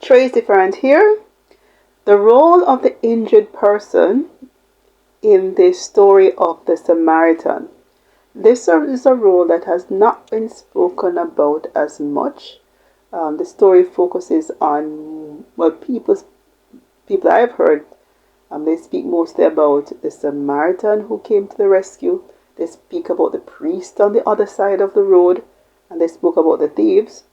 tray is different here. The role of the injured person in the story of the Samaritan. This is a role that has not been spoken about as much. The story focuses on, well, people I've heard, they speak mostly about the Samaritan who came to the rescue. They speak about the priest on the other side of the road, and they spoke about the thieves.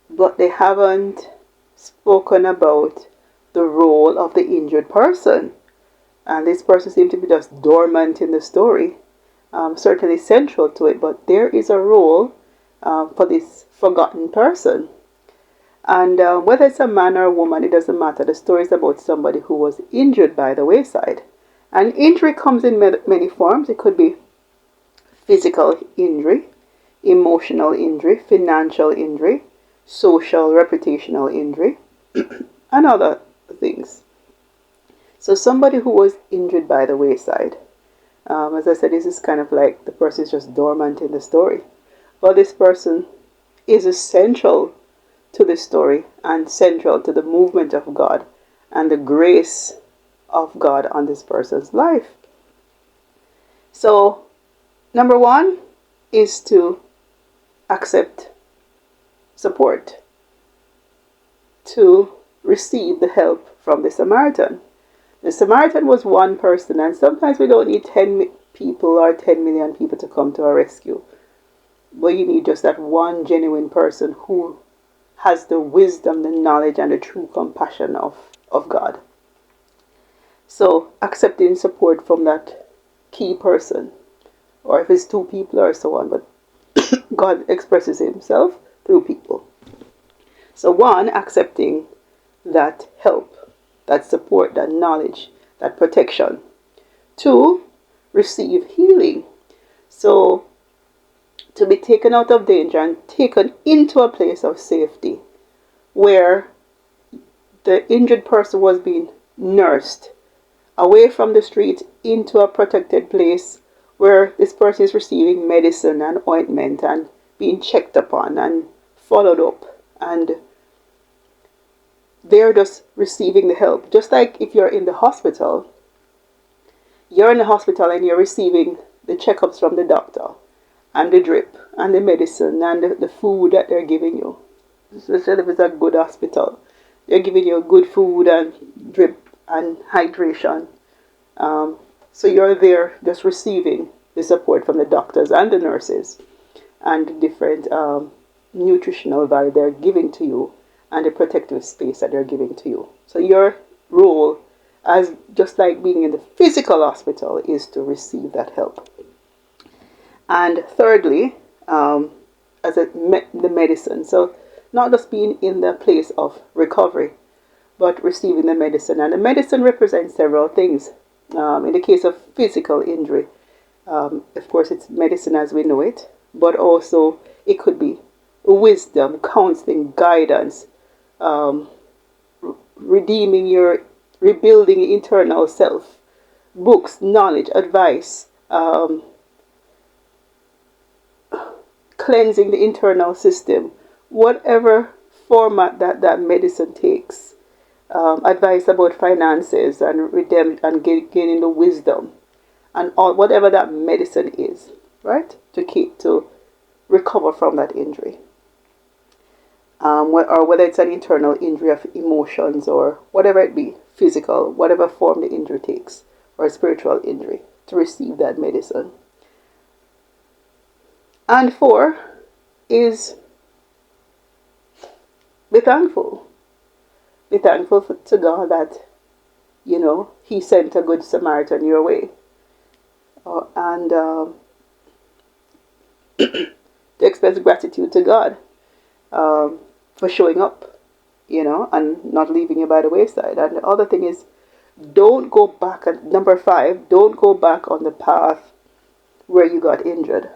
But they haven't spoken about the role of the injured person. And this person seemed to be just dormant in the story. Certainly central to it, but there is a role for this forgotten person. And whether it's a man or a woman, it doesn't matter. The story is about somebody who was injured by the wayside. And injury comes in many forms. It could be physical injury, emotional injury, financial injury, social, reputational injury, and other things. So somebody who was injured by the wayside. As I said, this is kind of like the person is just dormant in the story. But this person is essential to the story and central to the movement of God and the grace of God on this person's life. So, number one is to accept support, to receive the help from the Samaritan. The Samaritan was one person, and sometimes we don't need 10 people or 10 million people to come to our rescue. But you need just that one genuine person who has the wisdom, the knowledge, and the true compassion of God. So accepting support from that key person, or if it's two people or so on, but God expresses himself through people. So one, accepting that help, that support, that knowledge, that protection. Two, receive healing. So to be taken out of danger and taken into a place of safety where the injured person was being nursed away from the street into a protected place where this person is receiving medicine and ointment and being checked upon and followed up, and they're just receiving the help. Just like if you're in the hospital and you're receiving the checkups from the doctor and the drip and the medicine and the food that they're giving you. Especially if it's a good hospital, they're giving you good food and drip and hydration. So you're there just receiving the support from the doctors and the nurses and the different nutritional value they're giving to you and the protective space that they're giving to you. So your role, as just like being in the physical hospital, is to receive that help. And thirdly, the medicine. So not just being in the place of recovery, but receiving the medicine. And the medicine represents several things. In the case of physical injury, of course, it's medicine as we know it, but also it could be wisdom, counseling, guidance, rebuilding the internal self, books, knowledge, advice, cleansing the internal system, whatever format that medicine takes. Advice about finances and and gaining the wisdom and all, whatever that medicine is, right? To recover from that injury. Or whether it's an internal injury of emotions or whatever it be, physical, whatever form the injury takes, or a spiritual injury, to receive that medicine. And 4 is be thankful. Be thankful to God that, He sent a good Samaritan your way. And to express gratitude to God for showing up, and not leaving you by the wayside. And the other thing is, don't go back. Number 5, don't go back on the path where you got injured.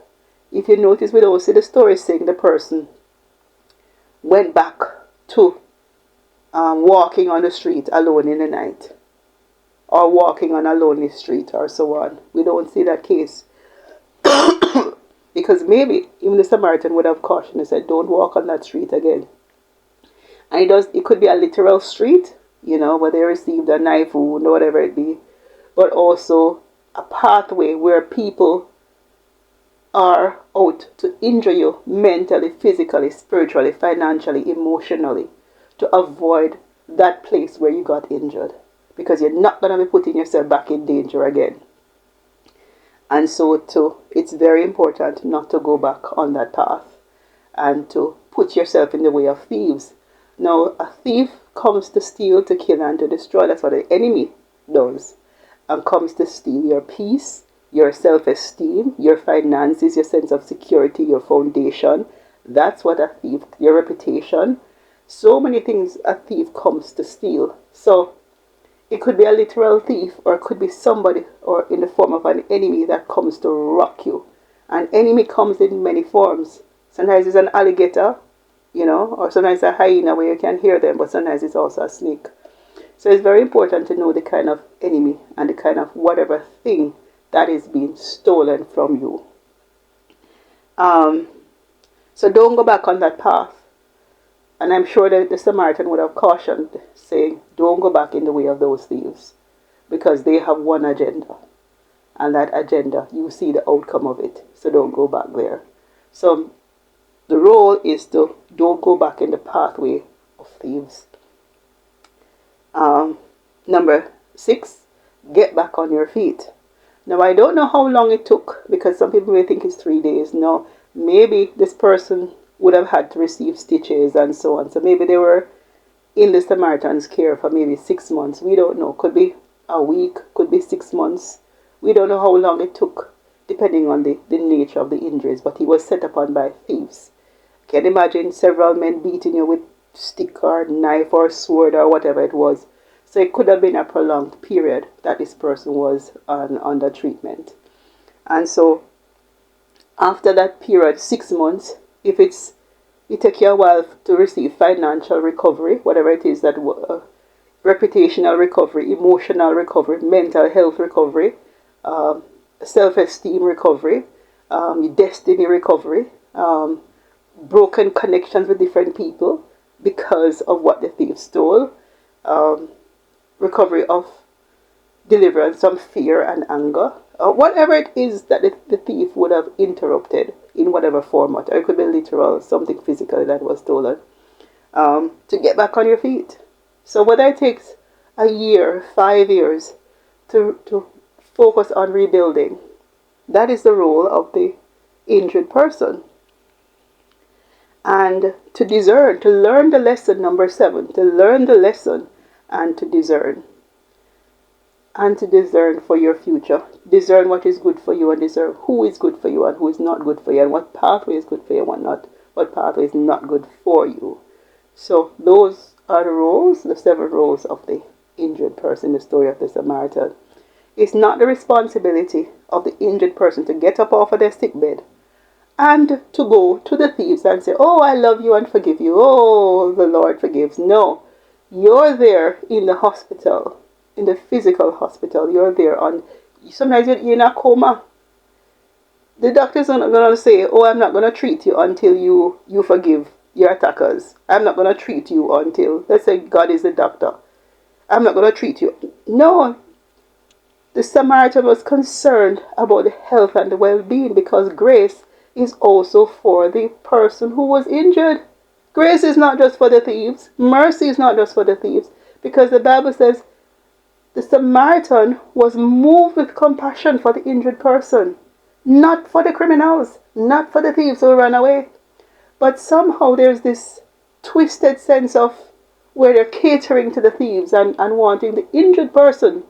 If you notice, we don't see the story saying the person went back to walking on the street alone in the night, or walking on a lonely street, or so on. We don't see that case. Because maybe even the Samaritan would have cautioned and said, don't walk on that street again. And it could be a literal street, where they received a knife wound or whatever it be, but also a pathway where people are out to injure you mentally, physically, spiritually, financially, emotionally, to avoid that place where you got injured. Because you're not going to be putting yourself back in danger again. And so too, it's very important not to go back on that path and to put yourself in the way of thieves. Now, a thief comes to steal, to kill, and to destroy. That's what the enemy does. And comes to steal your peace, your self-esteem, your finances, your sense of security, your foundation. That's what a thief, your reputation. So many things a thief comes to steal. So it could be a literal thief, or it could be somebody, or in the form of an enemy that comes to rock you. An enemy comes in many forms. Sometimes it's an alligator, or sometimes a hyena where you can hear them, but sometimes it's also a snake. So it's very important to know the kind of enemy and the kind of whatever thing that is being stolen from you. So don't go back on that path. And I'm sure that the Samaritan would have cautioned, saying, don't go back in the way of those thieves, because they have one agenda. And that agenda, you see the outcome of it. So don't go back there. So the role is to don't go back in the pathway of thieves. Number 6, get back on your feet. Now, I don't know how long it took, because some people may think it's 3 days. No, maybe this person would have had to receive stitches and so on. So maybe they were in the Samaritan's care for maybe 6 months. We don't know. Could be a week, could be 6 months. We don't know how long it took, depending on the nature of the injuries. But he was set upon by thieves. Can you imagine several men beating you with stick or knife or sword or whatever it was? So it could have been a prolonged period that this person was under treatment. And so after that period, 6 months, if it take you a while to receive financial recovery, whatever it is, that reputational recovery, emotional recovery, mental health recovery, self-esteem recovery, destiny recovery, broken connections with different people because of what the thief stole, recovery of deliverance from fear and anger, whatever it is that the thief would have interrupted in whatever format, or it could be literal, something physical that was stolen, to get back on your feet. So whether it takes a year, 5 years to focus on rebuilding, that is the role of the injured person. And to discern, to learn the lesson, number 7, to learn the lesson and to discern. And to discern for your future. Discern what is good for you, and discern who is good for you and who is not good for you, and what pathway is good for you and what pathway is not good for you. So those are the roles, the 7 roles of the injured person, the story of the Samaritan. It's not the responsibility of the injured person to get up off of their sick bed and to go to the thieves and say, oh, I love you and forgive you. Oh, the Lord forgives. No, you're there in the hospital, in the physical hospital. You're there sometimes you're in a coma. The doctor's not going to say, oh, I'm not going to treat you until you forgive your attackers. I'm not going to treat you until, let's say God is the doctor. I'm not going to treat you. No, the Samaritan was concerned about the health and the well-being, because grace is also for the person who was injured. Grace is not just for the thieves. Mercy is not just for the thieves. Because the Bible says the Samaritan was moved with compassion for the injured person. Not for the criminals. Not for the thieves who ran away. But somehow there's this twisted sense of where they're catering to the thieves and wanting the injured person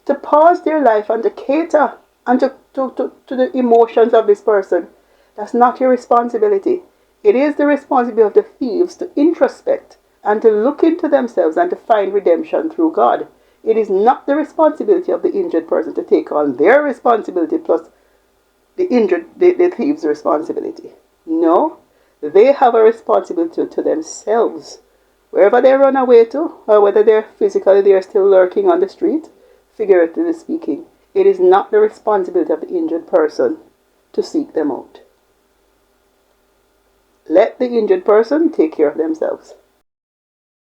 to pause their life and to cater and to the emotions of this person. That's not your responsibility. It is the responsibility of the thieves to introspect and to look into themselves and to find redemption through God. It is not the responsibility of the injured person to take on their responsibility plus the thieves' responsibility. No, they have a responsibility to themselves. Wherever they run away to, or whether they're still lurking on the street, figuratively speaking, it is not the responsibility of the injured person to seek them out. Let the injured person take care of themselves.